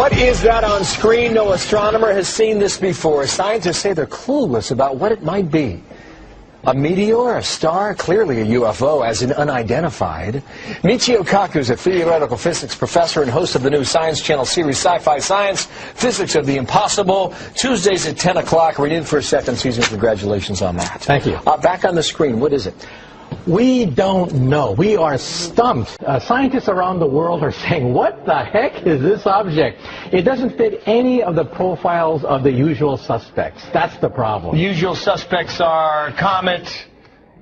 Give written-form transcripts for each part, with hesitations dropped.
What is that on screen? No astronomer has seen this before. Scientists say they're clueless about what it might be. A meteor, a star, clearly a UFO, as in unidentified. Michio is a theoretical physics professor and host of the new Science Channel series Sci-Fi Science, Physics of the Impossible, Tuesdays at 10 o'clock. Renewed for a second season. Congratulations on that. Thank you. Back on the screen, what is it? We don't know. We are stumped. Scientists around the world are saying, what the heck is this object? It doesn't fit any of the profiles of the usual suspects. That's the problem. Usual suspects are comet,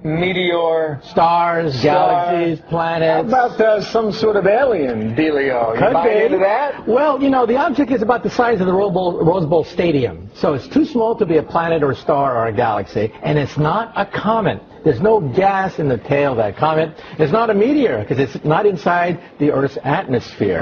meteor, stars, galaxies, planets. How about some sort of alien dealio? You buy into that? Well, you know, the object is about the size of the Rose Bowl Stadium. So it's too small to be a planet or a star or a galaxy. And it's not a comet. There's no gas in the tail of that comet. It's not a meteor because it's not inside the Earth's atmosphere.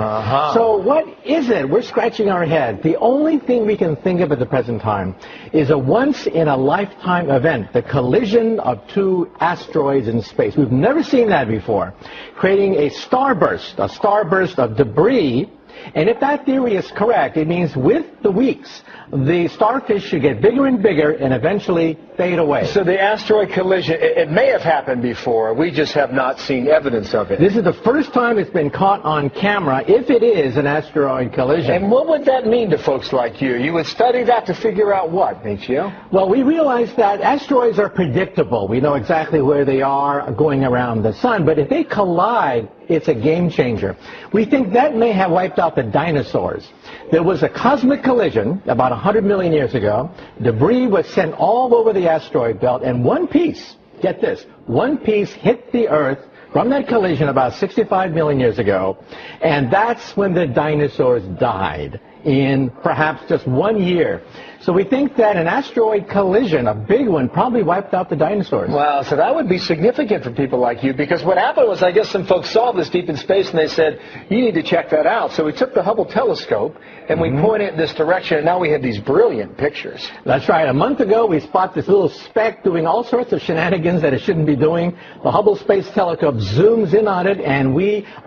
So what is it? We're scratching our head. The only thing we can think of at the present time is a once-in-a-lifetime event, the collision of two asteroids in space. We've never seen that before, creating a starburst of debris. And if that theory is correct, it means with the weeks, the starfish should get bigger and bigger and eventually fade away. So the asteroid collision, it may have happened before. We just have not seen evidence of it. This is the first time it's been caught on camera, if it is an asteroid collision. And what would that mean to folks like you? You would study that to figure out what, Michio? Well, we realize that asteroids are predictable. We know exactly where they are going around the sun. But if they collide, it's a game changer. We think that may have wiped out the dinosaurs. There was a cosmic collision about 100 million years ago. Debris was sent all over the asteroid belt, and one piece, get this, one piece hit the Earth from that collision about 65 million years ago, and that's when the dinosaurs died in perhaps just 1 year. So we think that an asteroid collision, a big one, probably wiped out the dinosaurs. Wow, so that would be significant for people like you, because what happened was, I guess some folks saw this deep in space and they said, you need to check that out. So we took the Hubble telescope and we pointed it in this direction, and now we have these brilliant pictures. That's right. A month ago, we spot this little speck doing all sorts of shenanigans that it shouldn't be doing. The Hubble Space Telescope zooms in on it, and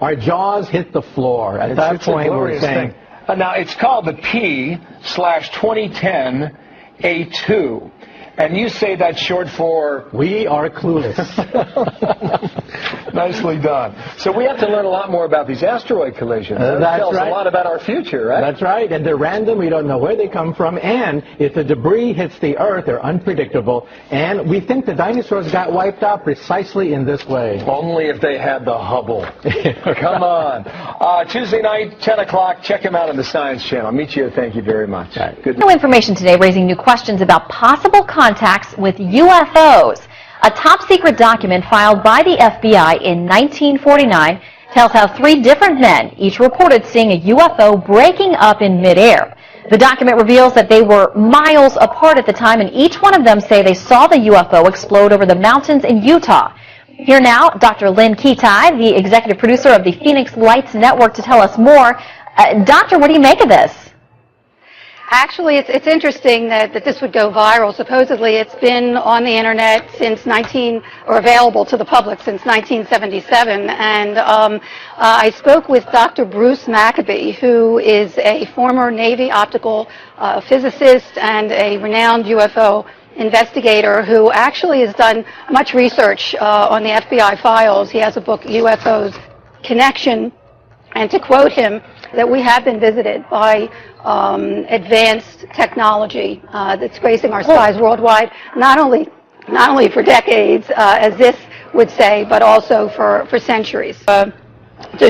our jaws hit the floor. At that point, we're saying... Now, it's called the P/2010 A2. And you say that's short for... We are clueless. Nicely done. So we have to learn a lot more about these asteroid collisions. That tells a lot about our future, right? That's right. And they're random. We don't know where they come from. And if the debris hits the Earth, they're unpredictable. And we think the dinosaurs got wiped out precisely in this way. Only if they had the Hubble. Come on. Tuesday night, 10 o'clock. Check him out on the Science Channel. Michio, thank you very much. Good. New information today raising new questions about possible contacts with UFOs. A top-secret document filed by the FBI in 1949 tells how 3 different men each reported seeing a UFO breaking up in midair. The document reveals that they were miles apart at the time, and each one of them say they saw the UFO explode over the mountains in Utah. Here now, Dr. Lynn Kitai, the executive producer of the Phoenix Lights Network, to tell us more. Doctor, what do you make of this? Actually, it's interesting that this would go viral. Supposedly, it's been on the internet since available to the public since 1977. And I spoke with Dr. Bruce Maccabee, who is a former Navy optical physicist and a renowned UFO investigator who actually has done much research on the FBI files. He has a book, UFOs Connection. And to quote him, that we have been visited by advanced technology that's gracing our skies worldwide, not only for decades, as this would say, but also for centuries. To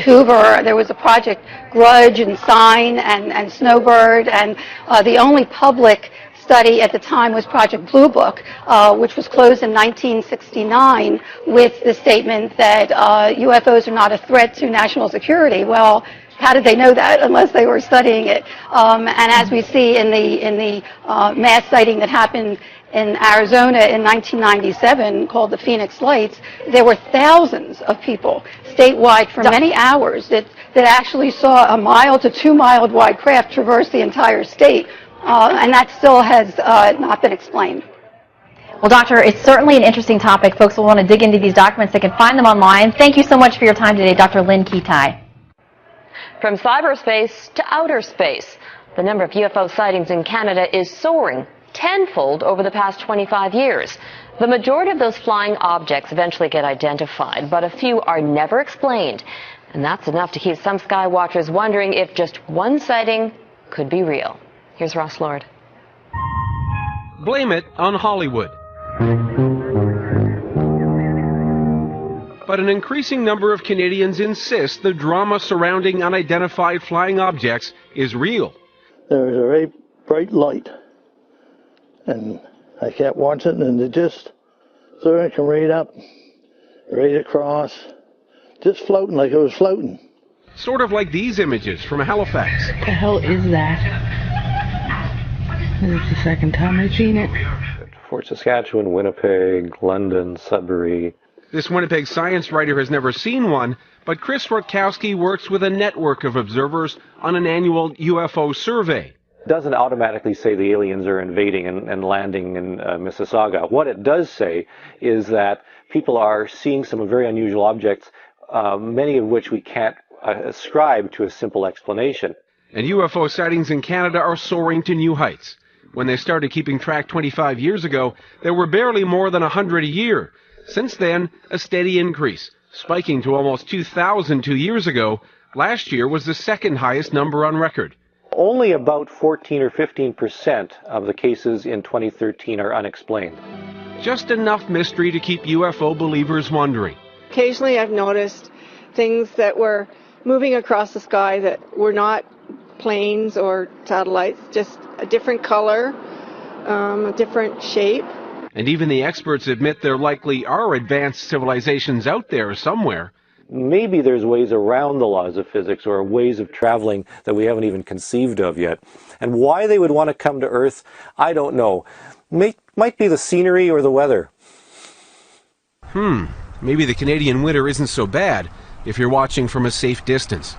Hoover, there was a Project Grudge and Sign and Snowbird, and the only public study at the time was Project Blue Book, which was closed in 1969 with the statement that UFOs are not a threat to national security. Well, how did they know that unless they were studying it? And as we see in the mass sighting that happened in Arizona in 1997 called the Phoenix Lights, there were thousands of people statewide for many hours that actually saw a mile to 2 mile wide craft traverse the entire state. And that still has not been explained. Well, Doctor, it's certainly an interesting topic. Folks will want to dig into these documents. They can find them online. Thank you so much for your time today, Dr. Lynn Kitai. From cyberspace to outer space, the number of UFO sightings in Canada is soaring tenfold over the past 25 years. The majority of those flying objects eventually get identified, but a few are never explained. And that's enough to keep some sky watchers wondering if just one sighting could be real. Here's Ross Lord. Blame it on Hollywood. But an increasing number of Canadians insist the drama surrounding unidentified flying objects is real. There was a very bright light, and I kept watching, and it just so I come right up, right across, just floating like it was floating. Sort of like these images from Halifax. What the hell is that? This is the second time I've seen it. Fort Saskatchewan, Winnipeg, London, Sudbury. This Winnipeg science writer has never seen one, but Chris Rutkowski works with a network of observers on an annual UFO survey. It doesn't automatically say the aliens are invading and landing in Mississauga. What it does say is that people are seeing some very unusual objects, many of which we can't ascribe to a simple explanation. And UFO sightings in Canada are soaring to new heights. When they started keeping track 25 years ago, there were barely more than 100 a year. Since then, a steady increase, spiking to almost 2,000 2 years ago. Last year was the second highest number on record. Only about 14 or 15% of the cases in 2013 are unexplained. Just enough mystery to keep UFO believers wondering. Occasionally I've noticed things that were moving across the sky that were not planes or satellites, just a different color, a different shape. And even the experts admit there likely are advanced civilizations out there somewhere. Maybe there's ways around the laws of physics or ways of traveling that we haven't even conceived of yet. And why they would want to come to Earth, I don't know. Might be the scenery or the weather. Maybe the Canadian winter isn't so bad if you're watching from a safe distance.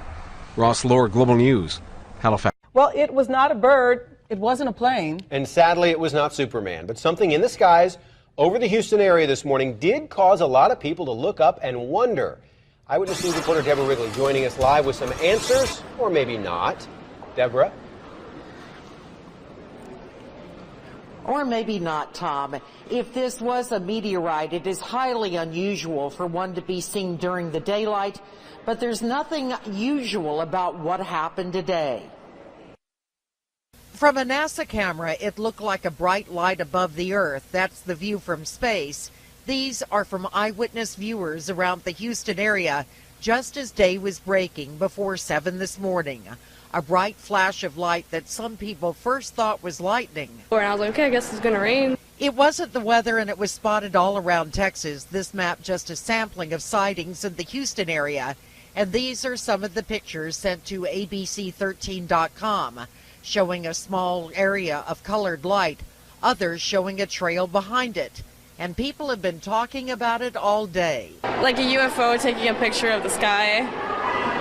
Ross Lord, Global News, Halifax. Well, it was not a bird. It wasn't a plane. And sadly, it was not Superman. But something in the skies over the Houston area this morning did cause a lot of people to look up and wonder. Eyewitness News reporter Deborah Wrigley joining us live with some answers, or maybe not. Deborah? Or maybe not, Tom. If this was a meteorite, it is highly unusual for one to be seen during the daylight, but there's nothing usual about what happened today. From a NASA camera, it looked like a bright light above the Earth. That's the view from space. These are from eyewitness viewers around the Houston area just as day was breaking before 7 this morning. A bright flash of light that some people first thought was lightning. And I was like, okay, I guess it's going to rain. It wasn't the weather, and it was spotted all around Texas. This map just a sampling of sightings in the Houston area. And these are some of the pictures sent to ABC13.com. Showing a small area of colored light, others showing a trail behind it. And people have been talking about it all day. Like a UFO taking a picture of the sky,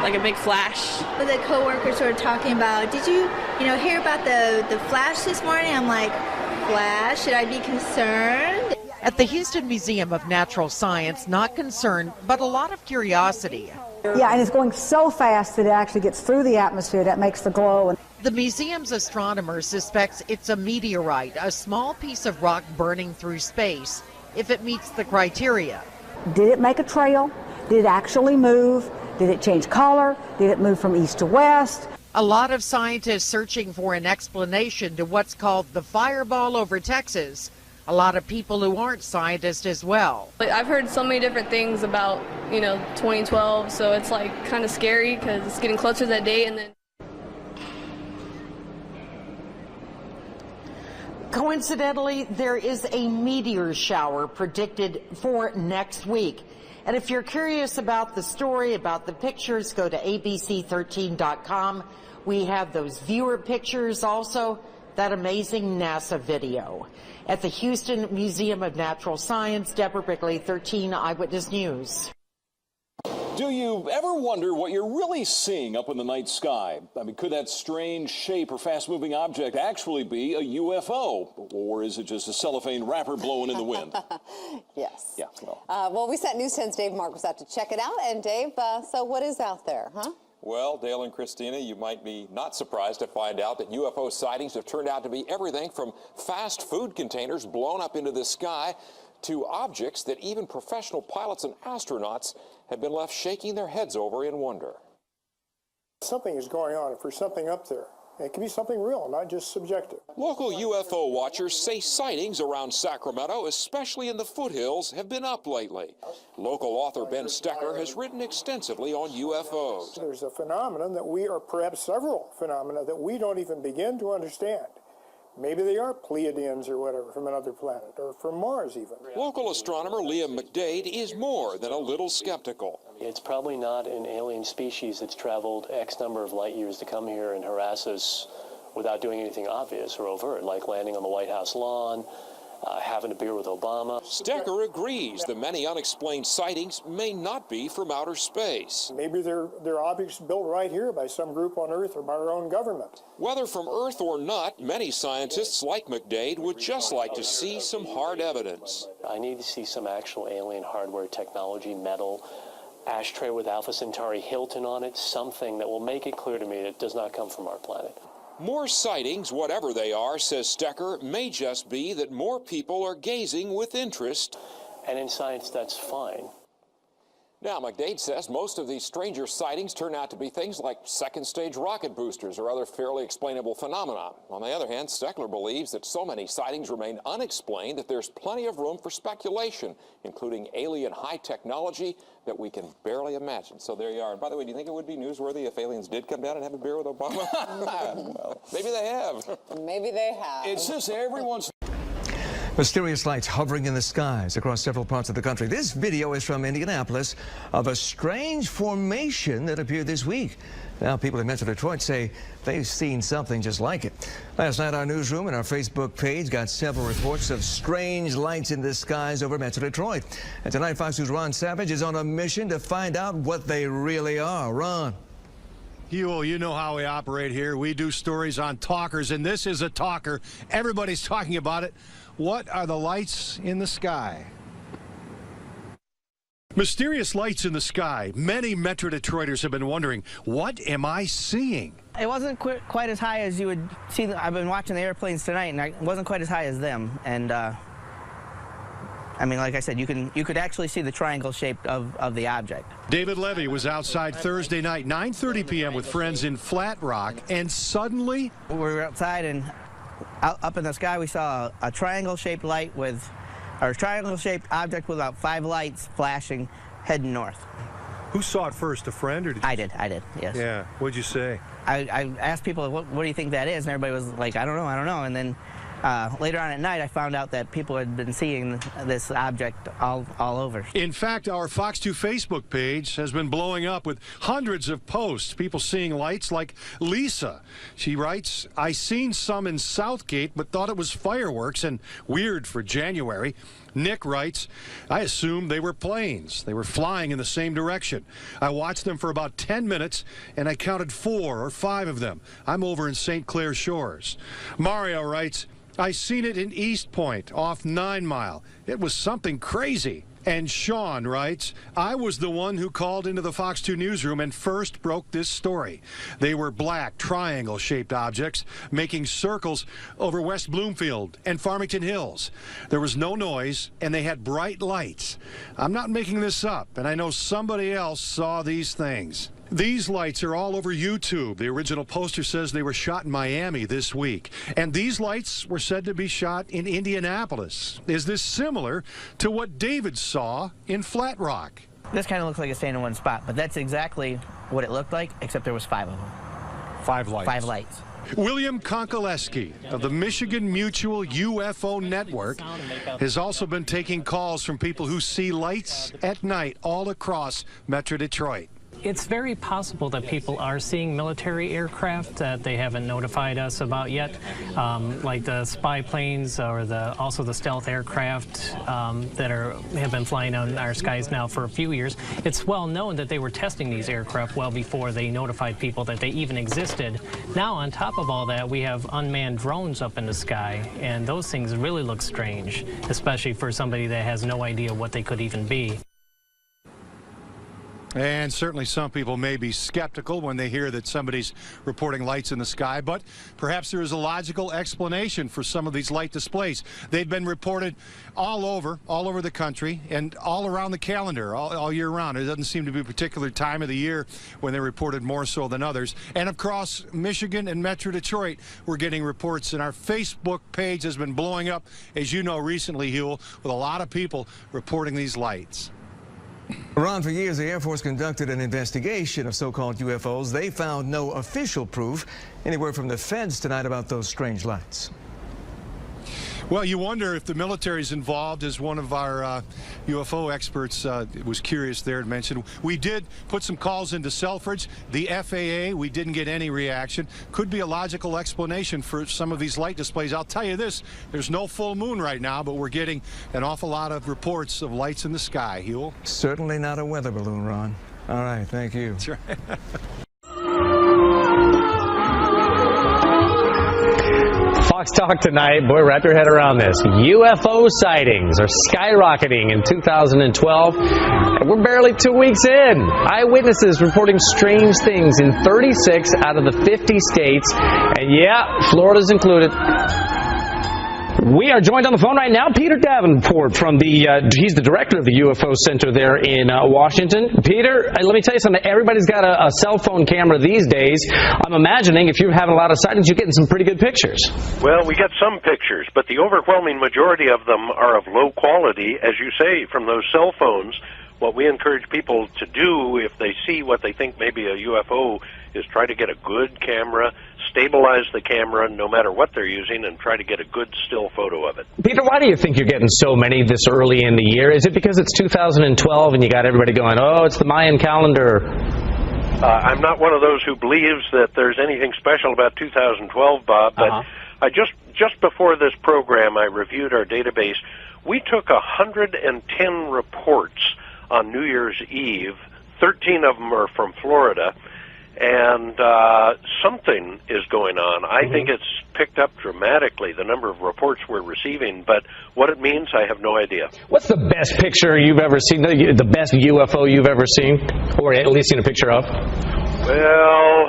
like a big flash. But the coworkers were talking about, did you hear about the flash this morning? I'm like, flash? Should I be concerned? At the Houston Museum of Natural Science, not concerned, but a lot of curiosity. Yeah, and it's going so fast that it actually gets through the atmosphere. That makes the glow. The museum's astronomer suspects it's a meteorite, a small piece of rock burning through space, if it meets the criteria. Did it make a trail? Did it actually move? Did it change color? Did it move from east to west? A lot of scientists searching for an explanation to what's called the fireball over Texas. A lot of people who aren't scientists as well. I've heard so many different things about, 2012, so it's like kind of scary because it's getting closer to that date. And then coincidentally, there is a meteor shower predicted for next week. And if you're curious about the story, about the pictures, go to ABC13.com. We have those viewer pictures, also that amazing NASA video. At the Houston Museum of Natural Science, Deborah Wrigley, 13 Eyewitness News. Do you ever wonder what you're really seeing up in the night sky? I mean, could that strange shape or fast-moving object actually be a UFO? Or is it just a cellophane wrapper blowing in the wind? Yes. Yeah, well, we sent News 10's Dave Marcus out to check it out. And Dave, so what is out there, huh? Well, Dale and Christina, you might be not surprised to find out that UFO sightings have turned out to be everything from fast food containers blown up into the sky to objects that even professional pilots and astronauts have been left shaking their heads over in wonder. Something is going on for something up there. It can be something real, not just subjective. Local UFO watchers say sightings around Sacramento, especially in the foothills, have been up lately. Local author Ben Stecker has written extensively on UFOs. There's a phenomenon that or perhaps several phenomena that we don't even begin to understand. Maybe they are Pleiadians or whatever from another planet, or from Mars even. Local astronomer Liam McDade is more than a little skeptical. It's probably not an alien species that's traveled X number of light years to come here and harass us without doing anything obvious or overt, like landing on the White House lawn, having a beer with Obama. Stecker agrees the many unexplained sightings may not be from outer space. Maybe they're objects built right here by some group on Earth or by our own government. Whether from Earth or not, many scientists like McDade would just like to see some hard evidence. I need to see some actual alien hardware, technology, metal, ashtray with Alpha Centauri Hilton on it, something that will make it clear to me that it does not come from our planet. More sightings, whatever they are, says Stecker, may just be that more people are gazing with interest. And in science, that's fine. Now, McDade says most of these stranger sightings turn out to be things like second-stage rocket boosters or other fairly explainable phenomena. On the other hand, Stecker believes that so many sightings remain unexplained that there's plenty of room for speculation, including alien high technology that we can barely imagine. So there you are. And by the way, do you think it would be newsworthy if aliens did come down and have a beer with Obama? Well, maybe they have. Maybe they have. It's just everyone's... Mysterious lights hovering in the skies across several parts of the country. This video is from Indianapolis of a strange formation that appeared this week. Now, people in Metro Detroit say they've seen something just like it. Last night, our newsroom and our Facebook page got several reports of strange lights in the skies over Metro Detroit. And tonight, Fox News' Ron Savage is on a mission to find out what they really are. Ron. You know how we operate here. We do stories on talkers, and this is a talker. Everybody's talking about it. What are the lights in the sky? Mysterious lights in the sky. Many Metro Detroiters have been wondering, what am I seeing? It wasn't quite as high as you would see. I've been watching the airplanes tonight, and it wasn't quite as high as them. And I mean, like I said, you could actually see the triangle shape of the object. David Levy was outside Thursday night, 9:30 p.m. with friends in Flat Rock, and suddenly we were outside, and up in the sky we saw a triangle-shaped light triangle-shaped object with about 5 lights flashing, heading north. Who saw it first, a friend or did you? I did, yes. Yeah, what'd you say? I asked people, what do you think that is? And everybody was like, I don't know. And then later on at night, I found out that people had been seeing this object all over. In fact, our Fox 2 Facebook page has been blowing up with hundreds of posts, people seeing lights like Lisa. She writes, I seen some in Southgate, but thought it was fireworks and weird for January. Nick writes, I assumed they were planes. They were flying in the same direction. I watched them for about 10 minutes, and I counted 4 or 5 of them. I'm over in St. Clair Shores. Mario writes, I seen it in East Point, off 9 Mile. It was something crazy. And Sean writes, I was the one who called into the Fox 2 newsroom and first broke this story. They were black, triangle-shaped objects making circles over West Bloomfield and Farmington Hills. There was no noise, and they had bright lights. I'm not making this up, and I know somebody else saw these things. These lights are all over YouTube. The original poster says they were shot in Miami this week. And these lights were said to be shot in Indianapolis. Is this similar to what David saw in Flat Rock? This kind of looks like a stand in one spot, but that's exactly what it looked like, except there was 5 of them. 5 lights. 5 lights. William Konkoleski of the Michigan Mutual UFO Network has also been taking calls from people who see lights at night all across Metro Detroit. It's very possible that people are seeing military aircraft that they haven't notified us about yet, like the spy planes or also the stealth aircraft that have been flying on our skies now for a few years. It's well known that they were testing these aircraft well before they notified people that they even existed. Now, on top of all that, we have unmanned drones up in the sky, and those things really look strange, especially for somebody that has no idea what they could even be. And certainly some people may be skeptical when they hear that somebody's reporting lights in the sky, but perhaps there is a logical explanation for some of these light displays. They've been reported all over the country and all around the calendar, all year round. It doesn't seem to be a particular time of the year when they're reported more so than others. And across Michigan and Metro Detroit, we're getting reports, and our Facebook page has been blowing up, as you know, recently, Huel, with a lot of people reporting these lights. Ron, for years, the Air Force conducted an investigation of so-called UFOs. They found no official proof. Any word from the feds tonight about those strange lights? Well, you wonder if the military's involved, as one of our UFO experts was curious there and mentioned. We did put some calls into Selfridge, the FAA. We didn't get any reaction. Could be a logical explanation for some of these light displays. I'll tell you this, there's no full moon right now, but we're getting an awful lot of reports of lights in the sky. Huel? Certainly not a weather balloon, Ron. All right, thank you. That's right. Fox Talk tonight. Boy, wrap your head around this. UFO sightings are skyrocketing in 2012. And we're barely 2 weeks in. Eyewitnesses reporting strange things in 36 out of the 50 states. And yeah, Florida's included. We are joined on the phone right now, Peter Davenport from he's the director of the UFO Center there in Washington. Peter, let me tell you something. Everybody's got a cell phone camera these days. I'm imagining if you're having a lot of sightings, you're getting some pretty good pictures. Well, we get some pictures, but the overwhelming majority of them are of low quality, as you say, from those cell phones. What we encourage people to do if they see what they think may be a UFO is try to get a good camera, stabilize the camera no matter what they're using, and try to get a good still photo of it. Peter, why do you think you're getting so many this early in the year? Is it because it's 2012 and you got everybody going, oh, it's the Mayan calendar? I'm not one of those who believes that there's anything special about 2012, Bob, but I just before this program, I reviewed our database. We took 110 reports on New Year's Eve. 13 of them are from Florida, and something is going on. I think it's picked up dramatically, the number of reports we're receiving, but what it means, I have no idea. What's the best picture you've ever seen, the best UFO you've ever seen, or at least seen a picture of? Well,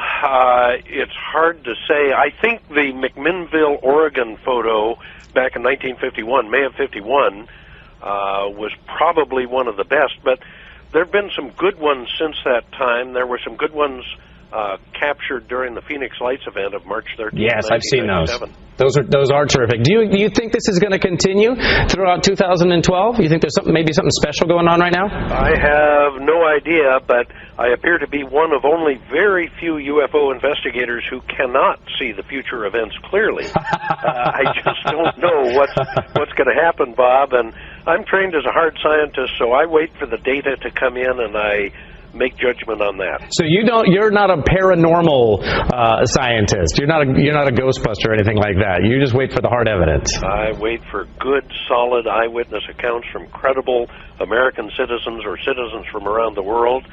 it's hard to say. I think the McMinnville, Oregon photo back in 1951, May of 51, was probably one of the best, but there have been some good ones since that time. There were some good ones captured during the Phoenix Lights event of March 13th, yes, I've seen those. Those are terrific. Do you think this is going to continue throughout 2012? You think there's maybe something special going on right now? I have no idea, but I appear to be one of only very few UFO investigators who cannot see the future events clearly. I just don't know what's going to happen, Bob, and I'm trained as a hard scientist, so I wait for the data to come in and I make judgment on that. So you're not a paranormal scientist. You're not a Ghostbuster or anything like that. You just wait for the hard evidence. I wait for good, solid eyewitness accounts from credible American citizens or citizens from around the world,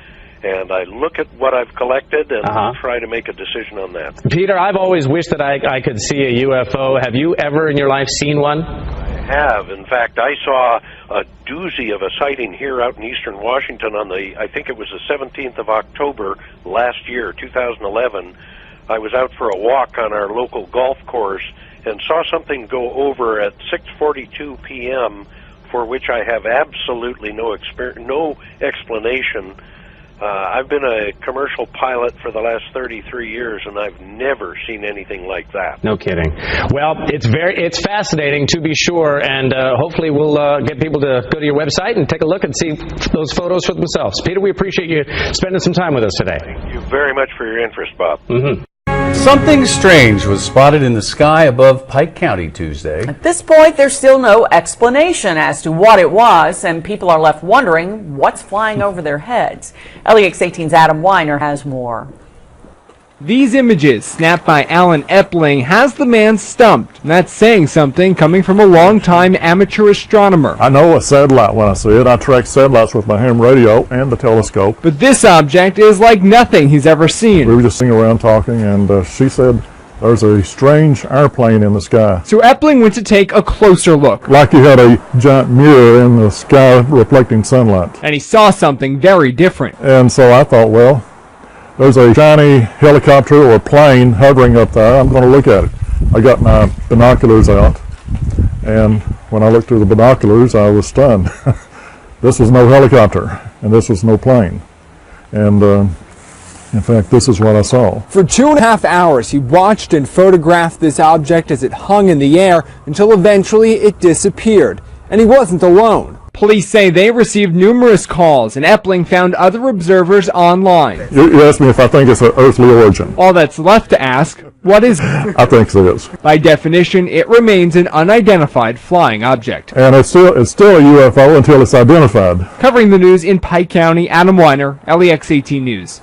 and I look at what I've collected and try to make a decision on that. Peter, I've always wished that I could see a UFO. Have you ever in your life seen one? I have. In fact, I saw a doozy of a sighting here out in eastern Washington on I think it was the 17th of October last year, 2011. I was out for a walk on our local golf course and saw something go over at 6:42 p.m. for which I have absolutely no explanation. I've been a commercial pilot for the last 33 years, and I've never seen anything like that. No kidding. Well, it's fascinating to be sure, and hopefully we'll get people to go to your website and take a look and see those photos for themselves. Peter, we appreciate you spending some time with us today. Thank you very much for your interest, Bob. Something strange was spotted in the sky above Pike County Tuesday. At this point, there's still no explanation as to what it was, and people are left wondering what's flying over their heads. LEX 18's Adam Weiner has more. These images, snapped by Alan Epling, has the man stumped. And that's saying something coming from a long-time amateur astronomer. I know a satellite when I see it. I track satellites with my ham radio and the telescope. But this object is like nothing he's ever seen. We were just sitting around talking, and she said, there's a strange airplane in the sky. So Epling went to take a closer look. Like you had a giant mirror in the sky reflecting sunlight. And he saw something very different. And so I thought, well, there's a shiny helicopter or plane hovering up there. I'm going to look at it. I got my binoculars out, and when I looked through the binoculars, I was stunned. This was no helicopter, and this was no plane. And in fact, this is what I saw. For 2.5 hours, he watched and photographed this object as it hung in the air until eventually it disappeared. And he wasn't alone. Police say they received numerous calls, and Epling found other observers online. You asked me if I think it's an earthly origin. All that's left to ask, what is it? I think it is. By definition, it remains an unidentified flying object. And it's still a UFO until it's identified. Covering the news in Pike County, Adam Weiner, LEX 18 News.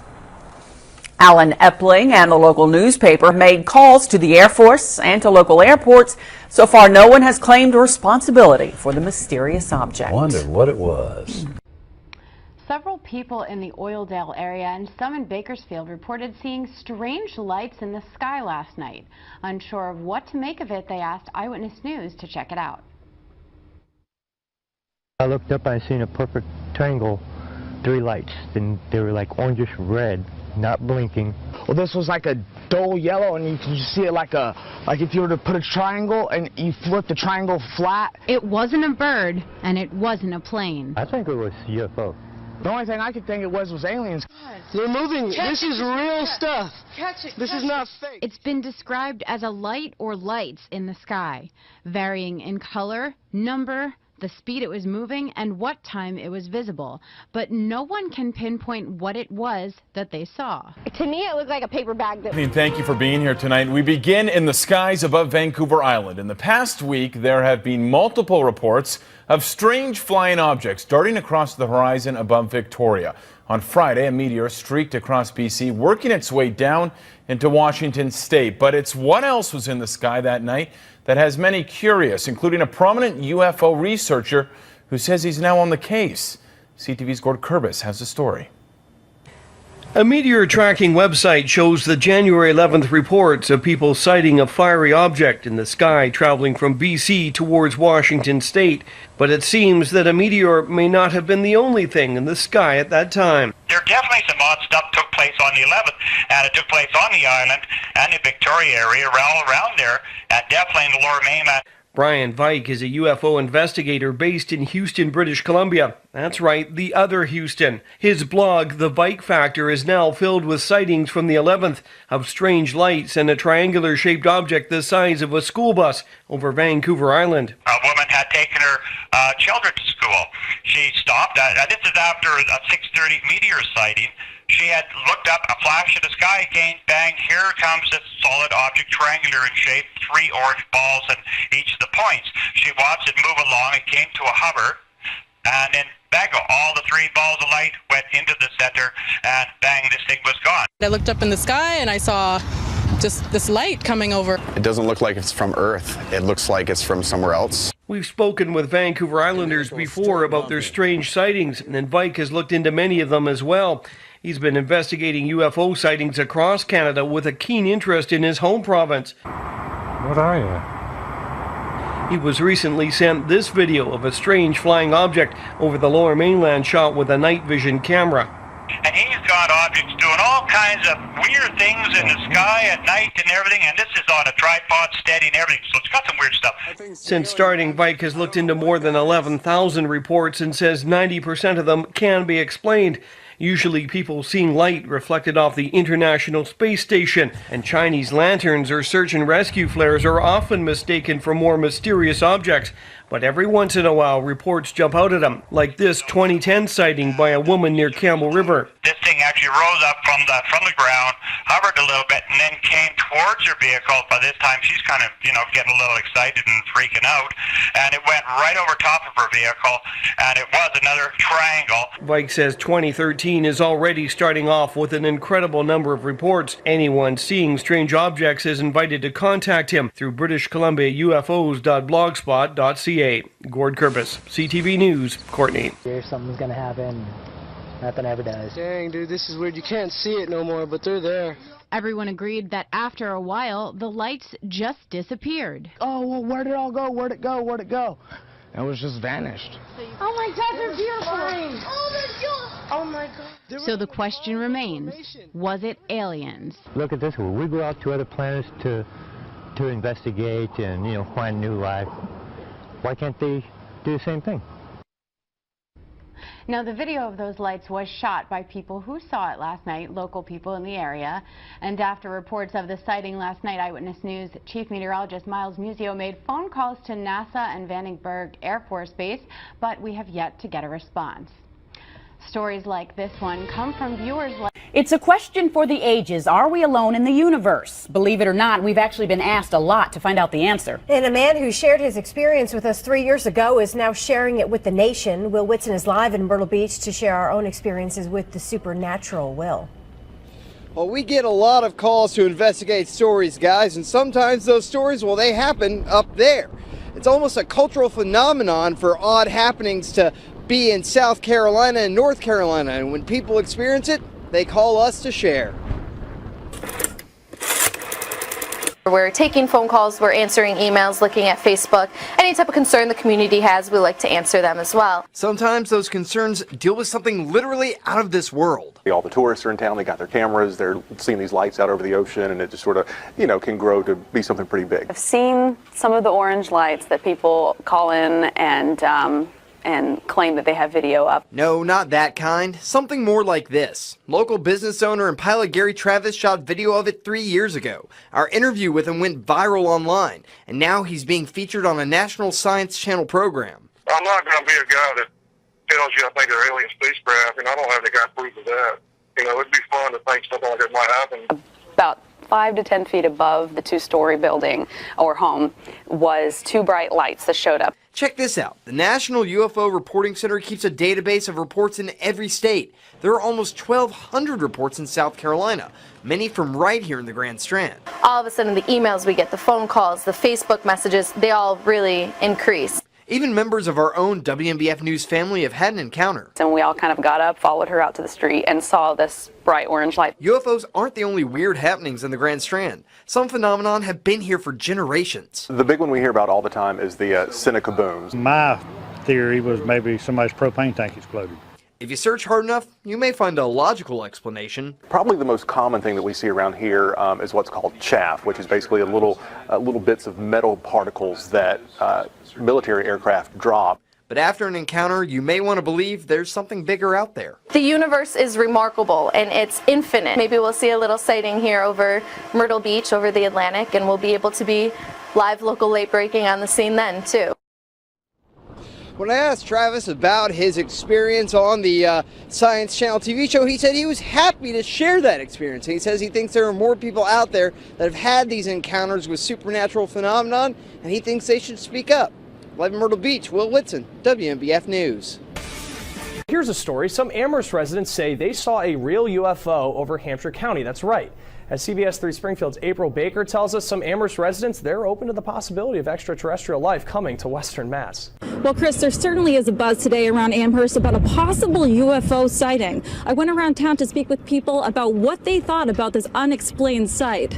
Alan Epling and the local newspaper made calls to the Air Force and to local airports. So far, no one has claimed responsibility for the mysterious object. Wondered what it was. Several people in the Oildale area and some in Bakersfield reported seeing strange lights in the sky last night. Unsure of what to make of it, they asked Eyewitness News to check it out. I looked up and I seen a perfect triangle, 3 lights, and they were like orangish red, not blinking. Well, this was like a dull yellow, and you can just see it like if you were to put a triangle and you flip the triangle flat. It wasn't a bird, and it wasn't a plane. I think it was UFO. The only thing I could think it was aliens. They're moving. This is real stuff. This is not fake. It's been described as a light or lights in the sky, varying in color, number, the speed it was moving, and what time it was visible. But no one can pinpoint what it was that they saw. To me, it looked like a paper bag. Thank you for being here tonight. We begin in the skies above Vancouver Island. In the past week, there have been multiple reports of strange flying objects darting across the horizon above Victoria. On Friday, a meteor streaked across BC, working its way down into Washington state. But it's what else was in the sky that night that has many curious, including a prominent UFO researcher who says he's now on the case. CTV's Gord Kurbis has the story. A meteor tracking website shows the January 11th reports of people sighting a fiery object in the sky traveling from BC towards Washington state. But it seems that a meteor may not have been the only thing in the sky at that time. There definitely some odd stuff took place on the 11th, and it took place on the island and the Victoria area, all around there, and definitely in the Lower Mainland. Brian Vike is a UFO investigator based in Houston, British Columbia. That's right, the other Houston. His blog, The Vike Factor, is now filled with sightings from the 11th of strange lights and a triangular-shaped object the size of a school bus over Vancouver Island. A woman had taken her children to school. She stopped. This is after a 6:30 meteor sighting. She had looked up, a flash of the sky, again, bang, here comes this solid object, triangular in shape, 3 orange balls in each of the points. She watched it move along, it came to a hover, and then bang, all the 3 balls of light went into the center, and bang, this thing was gone. I looked up in the sky and I saw just this light coming over. It doesn't look like it's from Earth. It looks like it's from somewhere else. We've spoken with Vancouver Islanders before about their strange sightings, and Vike has looked into many of them as well. He's been investigating UFO sightings across Canada with a keen interest in his home province. What are He was recently sent this video of a strange flying object over the Lower Mainland shot with a night vision camera. And he's got objects doing all kinds of weird things in the sky at night and everything, and this is on a tripod steady and everything, so it's got some weird stuff. Since starting, Vike has looked into more than 11,000 reports and says 90% of them can be explained. Usually people seeing light reflected off the International Space Station, and Chinese lanterns or search and rescue flares are often mistaken for more mysterious objects. But every once in a while, reports jump out at them, like this 2010 sighting by a woman near Campbell River. This thing actually rose up from the ground, hovered a little bit, and then came towards her vehicle. By this time, she's kind of, getting a little excited and freaking out. And it went right over top of her vehicle, and it was another triangle. Vike says 2013 is already starting off with an incredible number of reports. Anyone seeing strange objects is invited to contact him through British Columbia UFOs.blogspot.ca. Gord Kurbis, CTV News, Courtney. Something's going to happen. Nothing ever does. Dang, dude, this is weird. You can't see it no more, but they're there. Everyone agreed that after a while, the lights just disappeared. Oh, well, where'd it all go? Where'd it go? Where'd it go? It was just vanished. Oh my God, they're beautiful. Oh, they're beautiful. Oh my God. So the question remains, was it aliens? Look at this one. We go out to other planets to investigate and, you know, find new life. Why can't they do the same thing? Now, the video of those lights was shot by people who saw it last night, local people in the area. And after reports of the sighting last night, Eyewitness News Chief Meteorologist Miles Musio made phone calls to NASA and Vandenberg Air Force Base, but we have yet to get a response. Stories like this one come from viewers like... It's a question for the ages. Are we alone in the universe? Believe it or not, we've actually been asked a lot to find out the answer. And a man who shared his experience with us 3 years ago is now sharing it with the nation. Will Whitson is live in Myrtle Beach to share our own experiences with the supernatural. Will. Well, we get a lot of calls to investigate stories, guys, and sometimes those stories, well, they happen up there. It's almost a cultural phenomenon for odd happenings to be in South Carolina and North Carolina, and when people experience it, they call us to share. We're taking phone calls, we're answering emails, looking at Facebook. Any type of concern the community has, we like to answer them as well. Sometimes those concerns deal with something literally out of this world. All the tourists are in town, they got their cameras, they're seeing these lights out over the ocean, and it just sort of, you know, can grow to be something pretty big. I've seen some of the orange lights that people call in and claim that they have video up. No, not that kind. Something more like this. Local business owner and pilot Gary Travis shot video of it 3 years ago. Our interview with him went viral online, and now he's being featured on a National Science Channel program. I'm not going to be a guy that tells you I think they're alien spacecraft, and I don't have any kind of proof of that. You know, it'd be fun to think something like that might happen. About 5 to 10 feet above the two-story building or home was two bright lights that showed up. Check this out. The National UFO Reporting Center keeps a database of reports in every state. There are almost 1,200 reports in South Carolina, many from right here in the Grand Strand. All of a sudden, the emails we get, the phone calls, the Facebook messages, they all really increase. Even members of our own WMBF News family have had an encounter. And we all kind of got up, followed her out to the street, and saw this bright orange light. UFOs aren't the only weird happenings in the Grand Strand. Some phenomenon have been here for generations. The big one we hear about all the time is the Seneca booms. My theory was maybe somebody's propane tank exploded. If you search hard enough, you may find a logical explanation. Probably the most common thing that we see around here is what's called chaff, which is basically little bits of metal particles that military aircraft drop. But after an encounter, you may want to believe there's something bigger out there. The universe is remarkable and it's infinite. Maybe we'll see a little sighting here over Myrtle Beach, over the Atlantic, and we'll be able to be live local late breaking on the scene then too. When I asked Travis about his experience on the Science Channel TV show, he said he was happy to share that experience. He says he thinks there are more people out there that have had these encounters with supernatural phenomenon, and he thinks they should speak up. Live in Myrtle Beach, Will Whitson, WMBF News. Here's a story. Some Amherst residents say they saw a real UFO over Hampshire County. That's right. As CBS 3 Springfield's April Baker tells us, some Amherst residents, they're open to the possibility of extraterrestrial life coming to Western Mass. Well, Chris, there certainly is a buzz today around Amherst about a possible UFO sighting. I went around town to speak with people about what they thought about this unexplained sight.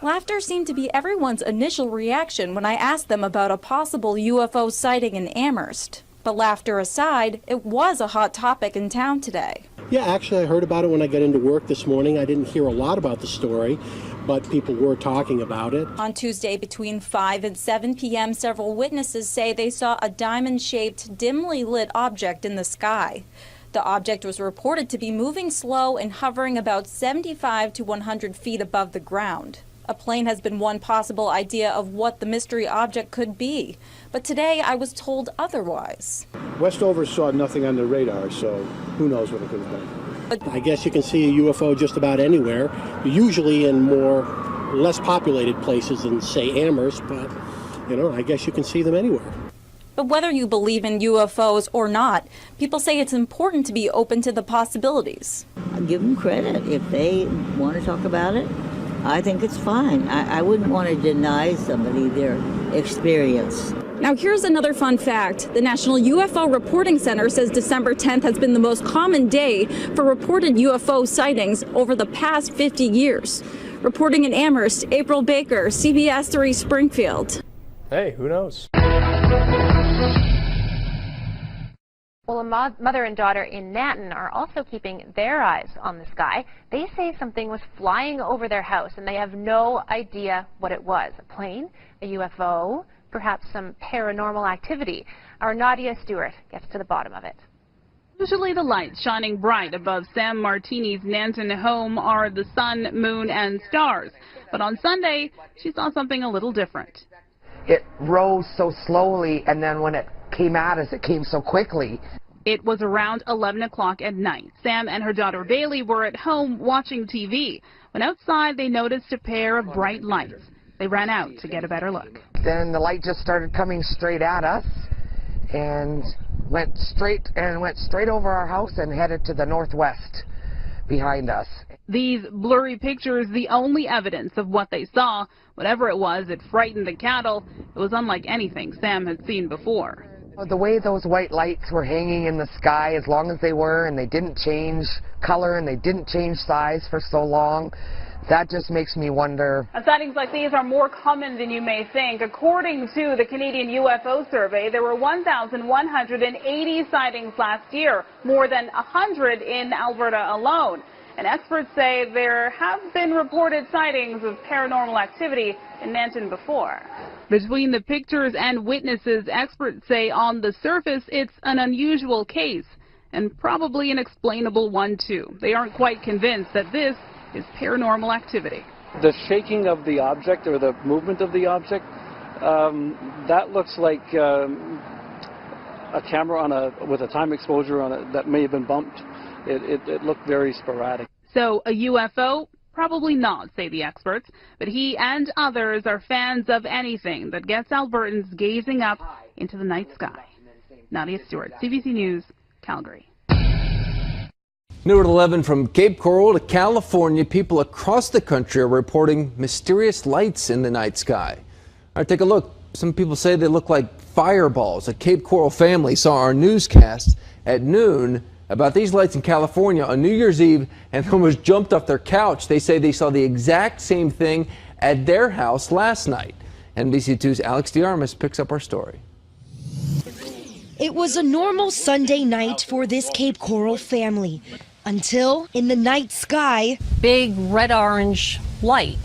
Laughter seemed to be everyone's initial reaction when I asked them about a possible UFO sighting in Amherst. But laughter aside, it was a hot topic in town today. Yeah, actually, I heard about it when I got into work this morning. I didn't hear a lot about the story, but people were talking about it. On Tuesday between 5 and 7 p.m., several witnesses say they saw a diamond-shaped, dimly lit object in the sky. The object was reported to be moving slow and hovering about 75 to 100 feet above the ground. A plane has been one possible idea of what the mystery object could be, but today I was told otherwise. Westover saw nothing on the radar, so who knows what it could have been. I guess you can see a UFO just about anywhere, usually in less populated places than, say, Amherst, but, I guess you can see them anywhere. But whether you believe in UFOs or not, people say it's important to be open to the possibilities. I give them credit. If they want to talk about it, I think it's fine. I wouldn't want to deny somebody their experience. Now here's another fun fact. The National UFO Reporting Center says December 10th has been the most common day for reported UFO sightings over the past 50 years. Reporting in Amherst, April Baker, CBS 3 Springfield. Hey, who knows? Well, a mother and daughter in Nanton are also keeping their eyes on the sky. They say something was flying over their house, and they have no idea what it was. A plane, a UFO, perhaps some paranormal activity. Our Nadia Stewart gets to the bottom of it. Usually the lights shining bright above Sam Martini's Nanton home are the sun, moon, and stars. But on Sunday, she saw something a little different. It rose so slowly, and then when it came at us, it came so quickly. It was around 11 o'clock at night. Sam and her daughter Bailey were at home watching TV. When outside, they noticed a pair of bright lights. They ran out to get a better look. Then the light just started coming straight at us and went straight over our house and headed to the northwest behind us. These blurry pictures, the only evidence of what they saw. Whatever it was, it frightened the cattle. It was unlike anything Sam had seen before. The way those white lights were hanging in the sky as long as they were, and they didn't change color and they didn't change size for so long, that just makes me wonder. Sightings like these are more common than you may think. According to the Canadian UFO survey, there were 1,180 sightings last year, more than 100 in Alberta alone. And experts say there have been reported sightings of paranormal activity in Nanton before. Between the pictures and witnesses, experts say on the surface it's an unusual case, and probably an explainable one too. They aren't quite convinced that this is paranormal activity. The shaking of the object or the movement of the object, that looks like a camera with a time exposure on it that may have been bumped. It looked very sporadic. So a UFO? Probably not, say the experts, but he and others are fans of anything that gets Albertans gazing up into the night sky. Nadia Stewart, CBC News, Calgary. New at 11, from Cape Coral to California, people across the country are reporting mysterious lights in the night sky. All right, take a look. Some people say they look like fireballs. A Cape Coral family saw our newscast at noon about these lights in California on New Year's Eve and almost jumped off their couch. They say they saw the exact same thing at their house last night. NBC2's Alex DeArmas picks up our story. It was a normal Sunday night for this Cape Coral family until in the night sky, big red-orange light.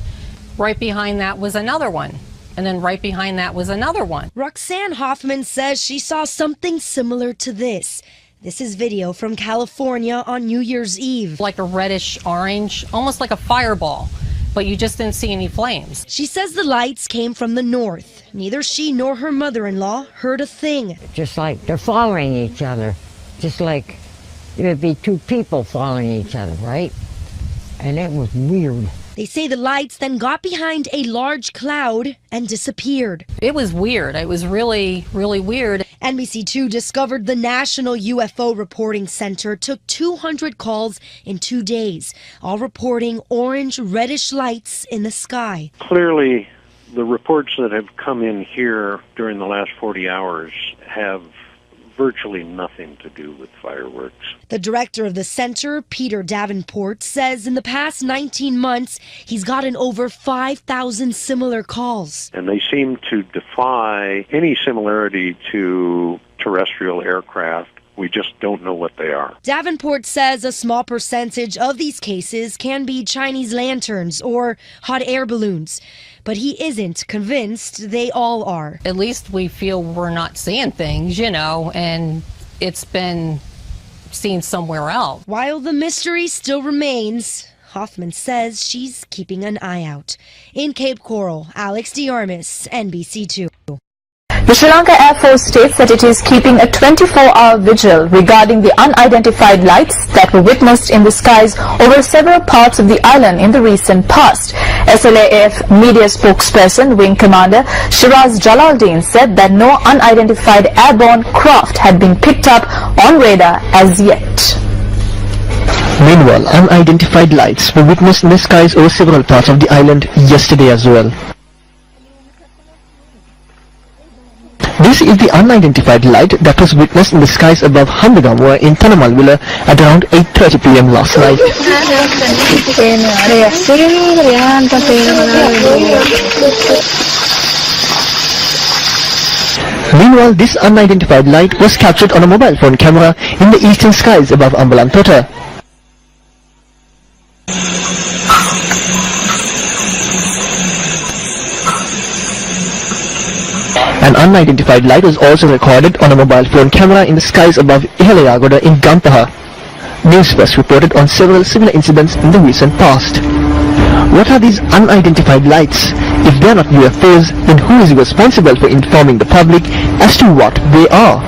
Right behind that was another one. And then right behind that was another one. Roxanne Hoffman says she saw something similar to this. This is video from California on New Year's Eve. Like a reddish orange, almost like a fireball, but you just didn't see any flames. She says the lights came from the north. Neither she nor her mother-in-law heard a thing. Just like they're following each other, just like it would be two people following each other, right? And it was weird. They say the lights then got behind a large cloud and disappeared. It was weird. It was really, really weird. NBC2 discovered the National UFO Reporting Center took 200 calls in 2 days, all reporting orange, reddish lights in the sky. Clearly, the reports that have come in here during the last 40 hours have virtually nothing to do with fireworks. The director of the center, Peter Davenport, says in the past 19 months, he's gotten over 5,000 similar calls. And they seem to defy any similarity to terrestrial aircraft. We just don't know what they are. Davenport says a small percentage of these cases can be Chinese lanterns or hot air balloons. But he isn't convinced they all are. At least we feel we're not seeing things, you know, and it's been seen somewhere else. While the mystery still remains, Hoffman says she's keeping an eye out. In Cape Coral, Alex DeArmas, NBC2. The Sri Lanka Air Force states that it is keeping a 24-hour vigil regarding the unidentified lights that were witnessed in the skies over several parts of the island in the recent past. SLAF media spokesperson, Wing Commander Shiraz Jalaldin, said that no unidentified airborne craft had been picked up on radar as yet. Meanwhile, unidentified lights were witnessed in the skies over several parts of the island yesterday as well. This is the unidentified light that was witnessed in the skies above Hamdagawar in Tanamalvila at around 8:30 p.m. last night. Meanwhile, this unidentified light was captured on a mobile phone camera in the eastern skies above Ambalantota. An unidentified light was also recorded on a mobile phone camera in the skies above Ihalayagoda in Gampaha. News First reported on several similar incidents in the recent past. What are these unidentified lights? If they are not UFOs, then who is responsible for informing the public as to what they are?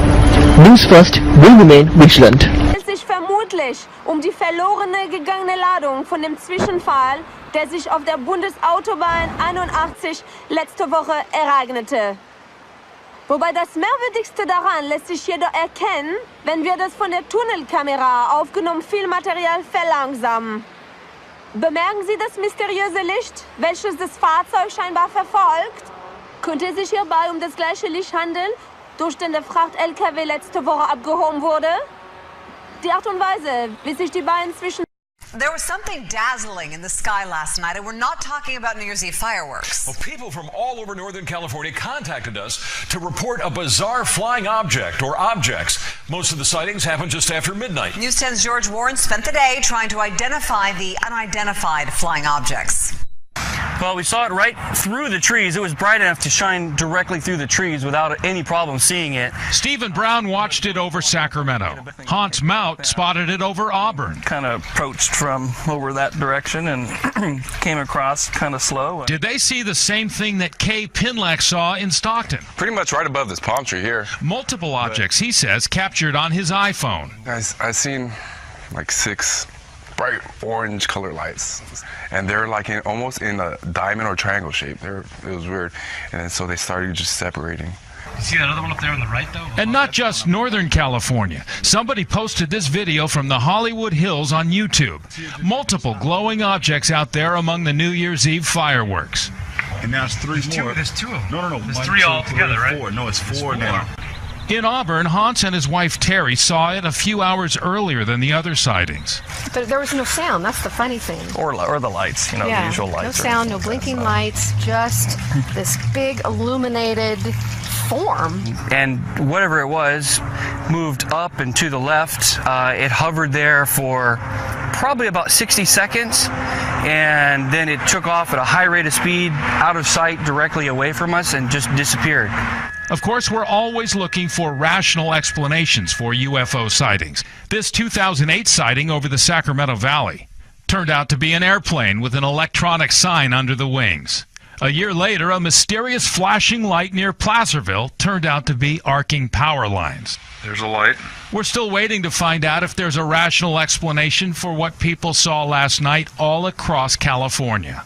News First will remain vigilant. Es sich vermutlich die verlorene gegangene Ladung von dem Zwischenfall, der sich auf der Bundesautobahn 81 letzte Woche ereignete. Wobei das Merkwürdigste daran lässt sich jedoch erkennen, wenn wir das von der Tunnelkamera aufgenommen Filmmaterial verlangsamen. Bemerken Sie das mysteriöse Licht, welches das Fahrzeug scheinbar verfolgt? Könnte es sich hierbei das gleiche Licht handeln, durch den der Fracht-LKW letzte Woche abgehoben wurde? Die Art und Weise, wie sich die beiden zwischen... There was something dazzling in the sky last night, and we're not talking about New Year's Eve fireworks. Well, people from all over Northern California contacted us to report a bizarre flying object or objects. Most of the sightings happened just after midnight. News 10's George Warren spent the day trying to identify the unidentified flying objects. Well, we saw it right through the trees. It was bright enough to shine directly through the trees without any problem seeing it. Stephen Brown watched it over Sacramento. Hans Mout spotted it over Auburn. Kind of approached from over that direction and came across kind of slow. Did they see the same thing that Kay Pinlack saw in Stockton? Pretty much right above this palm tree here. Multiple objects, he says, captured on his iPhone. Guys, I seen like 6 bright orange color lights, and they're like almost in a diamond or triangle shape. It was weird, and then so they started just separating. You see that other one up there on the right, though? And not just Northern California. Somebody posted this video from the Hollywood Hills on YouTube. Multiple glowing objects out there among the New Year's Eve fireworks. And now it's 3 more. There's 2 of them. No. There's 1, 3 2, altogether, 3, right? 4. No, it's 4 now. In Auburn, Hans and his wife Terry saw it a few hours earlier than the other sightings. But there was no sound. That's the funny thing. Or the lights, the usual lights. No sound, no blinking lights, just this big illuminated form. And whatever it was moved up and to the left. It hovered there for probably about 60 seconds, and then it took off at a high rate of speed out of sight directly away from us and just disappeared. Of course, we're always looking for rational explanations for UFO sightings. This 2008 sighting over the Sacramento Valley turned out to be an airplane with an electronic sign under the wings. A year later, a mysterious flashing light near Placerville turned out to be arcing power lines. There's a light. We're still waiting to find out if there's a rational explanation for what people saw last night all across California.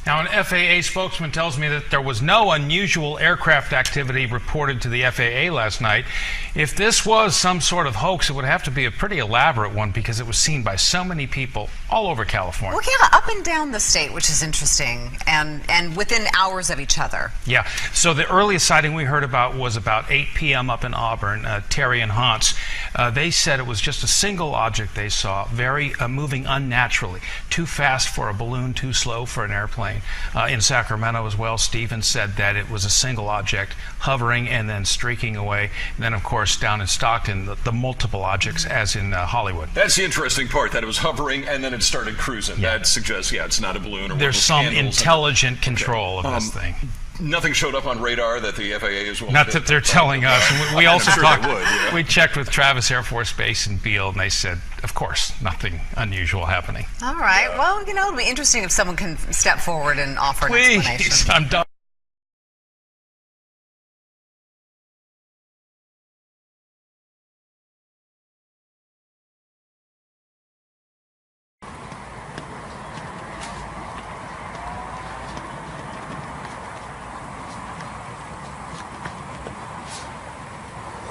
Now, an FAA spokesman tells me that there was no unusual aircraft activity reported to the FAA last night. If this was some sort of hoax, it would have to be a pretty elaborate one because it was seen by so many people all over California. Well, yeah, up and down the state, which is interesting, and within hours of each other. Yeah, so the earliest sighting we heard about was about 8 p.m. up in Auburn. Terry and Hans, they said it was just a single object they saw, very moving unnaturally, too fast for a balloon, too slow for an airplane. In Sacramento as well, Stephen said that it was a single object hovering and then streaking away. And then, of course, down in Stockton, the multiple objects, as in Hollywood. That's the interesting part, that it was hovering and then it started cruising. Yeah. That suggests, it's not a balloon. Or there's some intelligent control of this thing. Nothing showed up on radar that the FAA is willing Not that they're telling us. We also sure talked. Would, yeah. We checked with Travis Air Force Base and Beale, and they said, of course, nothing unusual happening. All right. Well, it'll be interesting if someone can step forward and offer an explanation. Please, I'm done.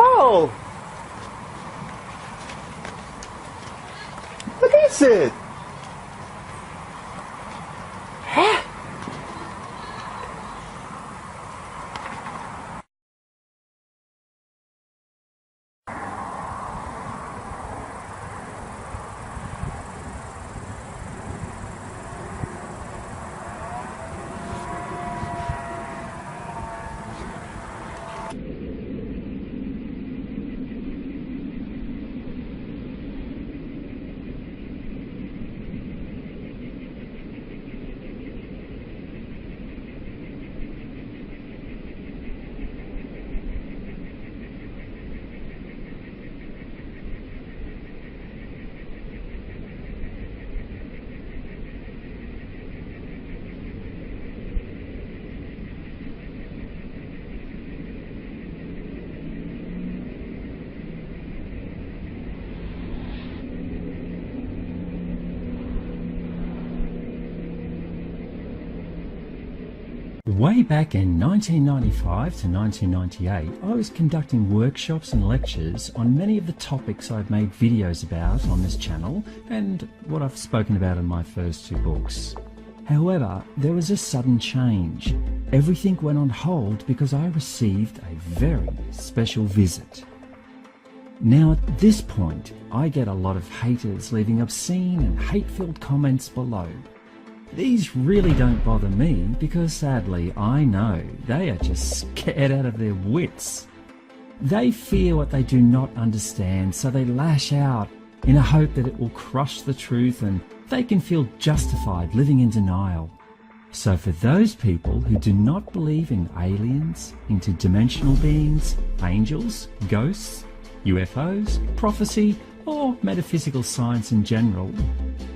Oh! What is it? Huh? Way back in 1995 to 1998, I was conducting workshops and lectures on many of the topics I've made videos about on this channel and what I've spoken about in my first 2 books. However, there was a sudden change. Everything went on hold because I received a very special visit. Now at this point, I get a lot of haters leaving obscene and hate-filled comments below. These really don't bother me because sadly I know they are just scared out of their wits. They fear what they do not understand, so they lash out in a hope that it will crush the truth and they can feel justified living in denial. So for those people who do not believe in aliens, interdimensional beings, angels, ghosts, UFOs, prophecy, or metaphysical science in general,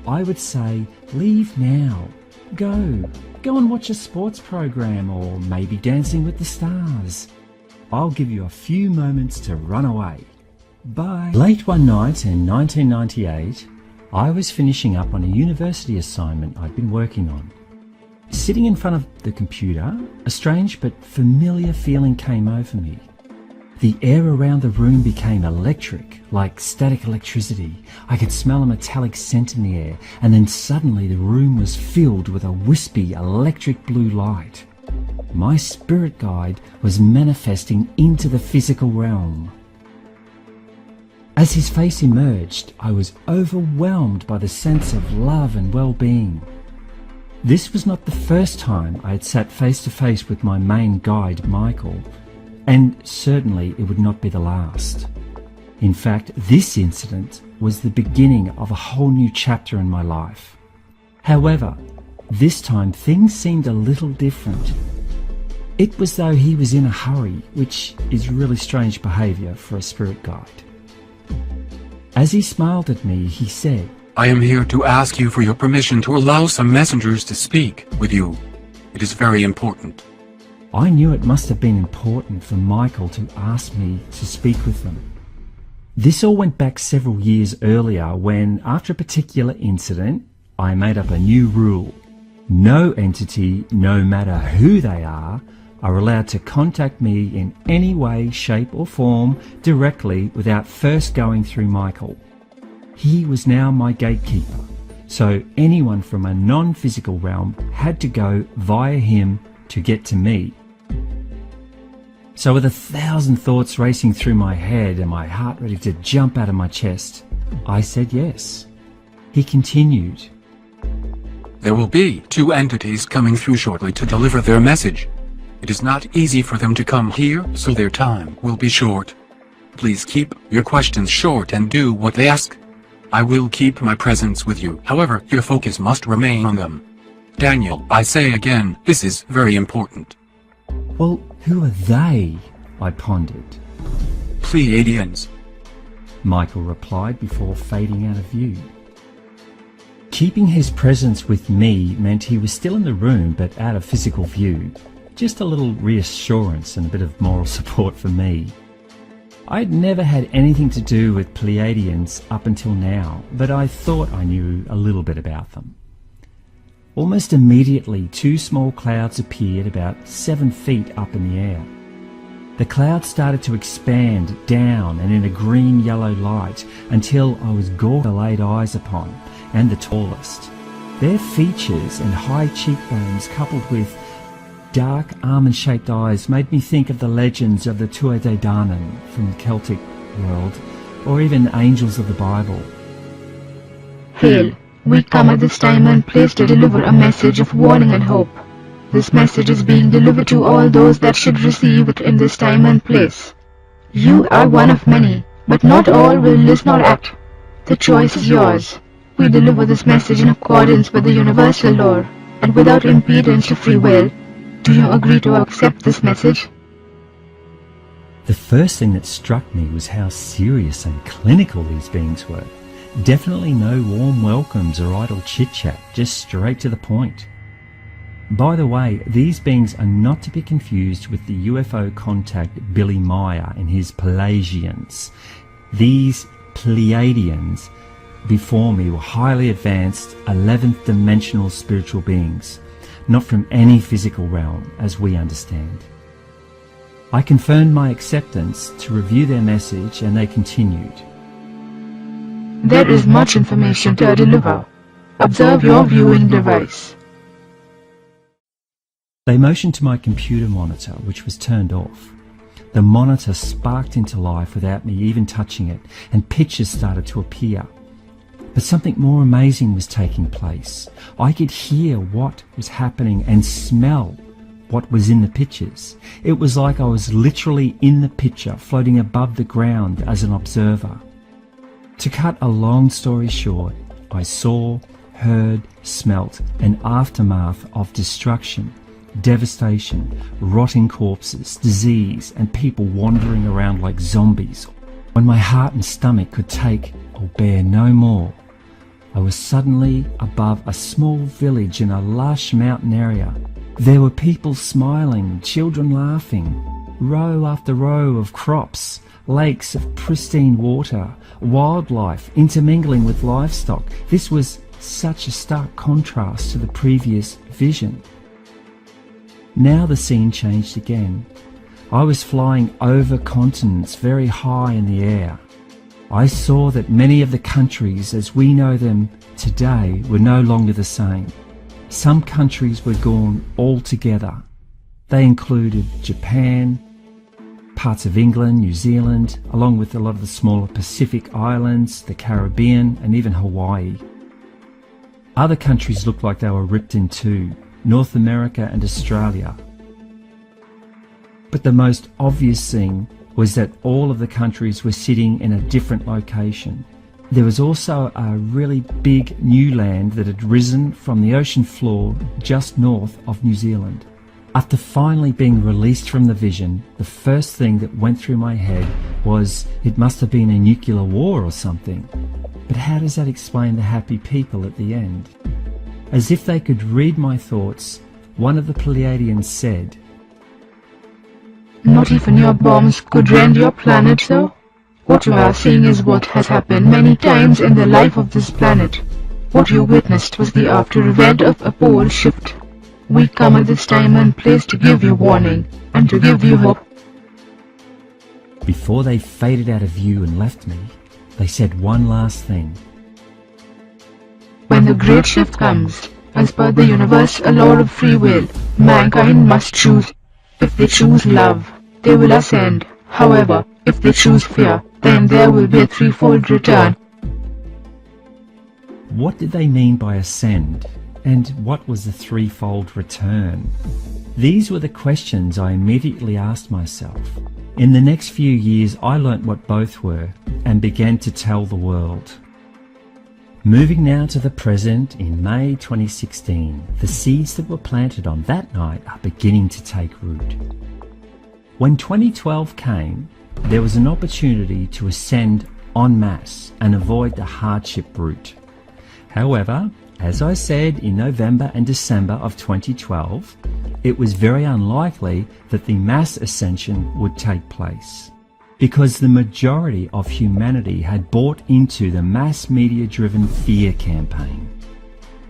I would say leave now. Go and watch a sports program or maybe Dancing with the Stars. I'll give you a few moments to run away. Bye. Late one night in 1998, I was finishing up on a university assignment I'd been working on. Sitting in front of the computer, a strange but familiar feeling came over me. The air around the room became electric, like static electricity. I could smell a metallic scent in the air, and then suddenly the room was filled with a wispy electric blue light. My spirit guide was manifesting into the physical realm. As his face emerged, I was overwhelmed by the sense of love and well-being. This was not the first time I had sat face to face with my main guide, Michael, and certainly it would not be the last. In fact, this incident was the beginning of a whole new chapter in my life. However, this time things seemed a little different. It was though he was in a hurry, which is really strange behaviour for a spirit guide. As he smiled at me, he said, "I am here to ask you for your permission to allow some messengers to speak with you. It is very important." I knew it must have been important for Michael to ask me to speak with them. This all went back several years earlier when, after a particular incident, I made up a new rule. No entity, no matter who they are allowed to contact me in any way, shape or form directly without first going through Michael. He was now my gatekeeper, so anyone from a non-physical realm had to go via him to get to me. So with 1,000 thoughts racing through my head and my heart ready to jump out of my chest, I said yes. He continued, "There will be 2 entities coming through shortly to deliver their message. It is not easy for them to come here, so their time will be short. Please keep your questions short and do what they ask. I will keep my presence with you, however, your focus must remain on them. Daniel, I say again, this is very important." "Well, who are they?" I pondered. "Pleiadians," Michael replied before fading out of view. Keeping his presence with me meant he was still in the room but out of physical view. Just a little reassurance and a bit of moral support for me. I'd never had anything to do with Pleiadians up until now, but I thought I knew a little bit about them. Almost immediately, 2 small clouds appeared about 7 feet up in the air. The clouds started to expand down and in a green-yellow light until I was laid eyes upon, and the tallest. Their features and high cheekbones coupled with dark almond-shaped eyes made me think of the legends of the Tuatha Dé Danann from the Celtic world, or even angels of the Bible. Hail! We come at this time and place to deliver a message of warning and hope. This message is being delivered to all those that should receive it in this time and place. You are one of many, but not all will listen or act. The choice is yours. We deliver this message in accordance with the universal law, and without impedance to free will. Do you agree to accept this message? The first thing that struck me was how serious and clinical these beings were. Definitely no warm welcomes or idle chit-chat, just straight to the point. By the way, these beings are not to be confused with the UFO contact Billy Meyer and his Pelagians. These Pleiadians before me were highly advanced 11th dimensional spiritual beings. not from any physical realm as we understand. I confirmed my acceptance to review their message, and they continued. There is much information to deliver. Observe your viewing device. They motioned to my computer monitor, which was turned off. The monitor sparked into life without me even touching it, and pictures started to appear. But something more amazing was taking place. I could hear what was happening and smell what was in the pictures. It was like I was literally in the picture, floating above the ground as an observer. To cut a long story short, I saw, heard, smelt an aftermath of destruction, devastation, rotting corpses, disease, and people wandering around like zombies. When my heart and stomach could take or bear no more, I was suddenly above a small village in a lush mountain area. There were people smiling, children laughing, row after row of crops, lakes of pristine water, wildlife intermingling with livestock. This was such a stark contrast to the previous vision. Now the scene changed again. I was flying over continents very high in the air. I saw that many of the countries as we know them today were no longer the same. Some countries were gone altogether. They included Japan, parts of England, New Zealand, along with a lot of the smaller Pacific islands, the Caribbean, and even Hawaii. Other countries looked like they were ripped in two, North America and Australia. But the most obvious thing was that all of the countries were sitting in a different location. There was also a really big new land that had risen from the ocean floor just north of New Zealand. After finally being released from the vision, the first thing that went through my head was it must have been a nuclear war or something. But how does that explain the happy people at the end? As if they could read my thoughts, one of the Pleiadians said, Not even your bombs could rend your planet, sir. What you are seeing is what has happened many times in the life of this planet. What you witnessed was the after event of a pole shift. We come at this time and place to give you warning and to give you hope. Before they faded out of view and left me, they said one last thing. When the great shift comes, as per the universe a law of free will, mankind must choose. If they choose love, they will ascend. However, if they choose fear, then there will be a threefold return. What did they mean by ascend? And what was the threefold return? These were the questions I immediately asked myself. In the next few years, I learnt what both were and began to tell the world. Moving now to the present, in May 2016, the seeds that were planted on that night are beginning to take root. When 2012 came, there was an opportunity to ascend en masse and avoid the hardship route. However, as I said in November and December of 2012, it was very unlikely that the mass ascension would take place, because the majority of humanity had bought into the mass media-driven fear campaign.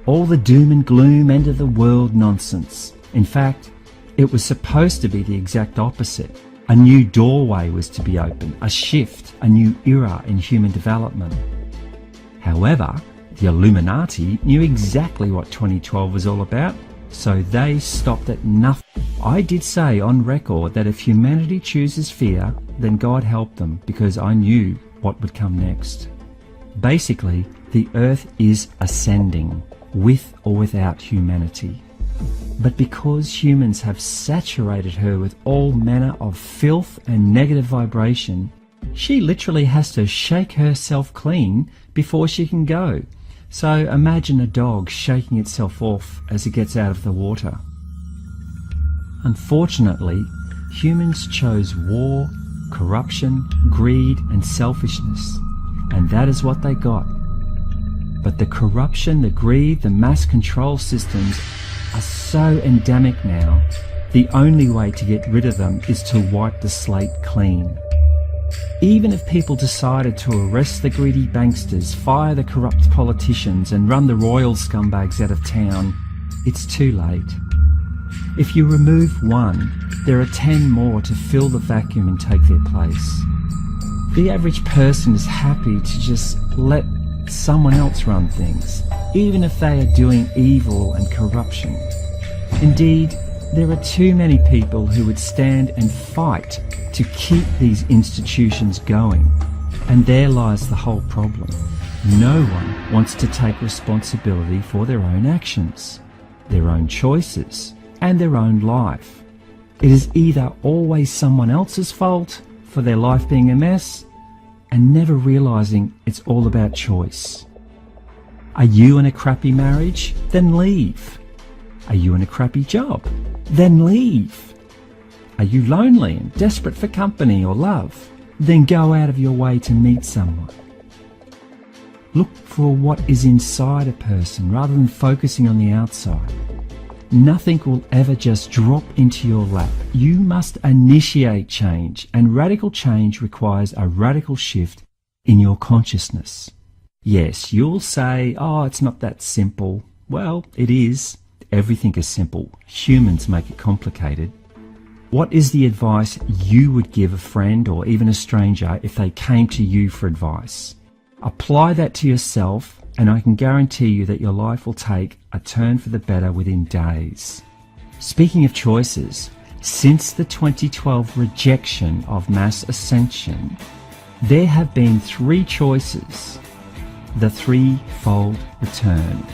All the doom and gloom end of the world nonsense. In fact, it was supposed to be the exact opposite. A new doorway was to be opened, a shift, a new era in human development. However, the Illuminati knew exactly what 2012 was all about, so they stopped at nothing. I did say on record that if humanity chooses fear, then God help them, because I knew what would come next. Basically, the earth is ascending, with or without humanity. But because humans have saturated her with all manner of filth and negative vibration, she literally has to shake herself clean before she can go. So imagine a dog shaking itself off as it gets out of the water. Unfortunately, humans chose war, corruption, greed, and selfishness, and that is what they got. But the corruption, the greed, the mass control systems are so endemic now, the only way to get rid of them is to wipe the slate clean. Even if people decided to arrest the greedy banksters, fire the corrupt politicians, and run the royal scumbags out of town, it's too late. If you remove one, there are 10 more to fill the vacuum and take their place. The average person is happy to just let someone else run things, even if they are doing evil and corruption. Indeed, there are too many people who would stand and fight to keep these institutions going, and there lies the whole problem. No one wants to take responsibility for their own actions, their own choices, and their own life. It is either always someone else's fault for their life being a mess, and never realizing it's all about choice. Are you in a crappy marriage? Then leave. Are you in a crappy job? Then leave. Are you lonely and desperate for company or love? Then go out of your way to meet someone. Look for what is inside a person rather than focusing on the outside. Nothing will ever just drop into your lap. You must initiate change, and radical change requires a radical shift in your consciousness. Yes, you'll say, oh, it's not that simple. Well, it is. Everything is simple. Humans make it complicated. What is the advice you would give a friend or even a stranger if they came to you for advice? Apply that to yourself, and I can guarantee you that your life will take a turn for the better within days. Speaking of choices, since the 2012 rejection of mass ascension, there have been 3 choices. The threefold return.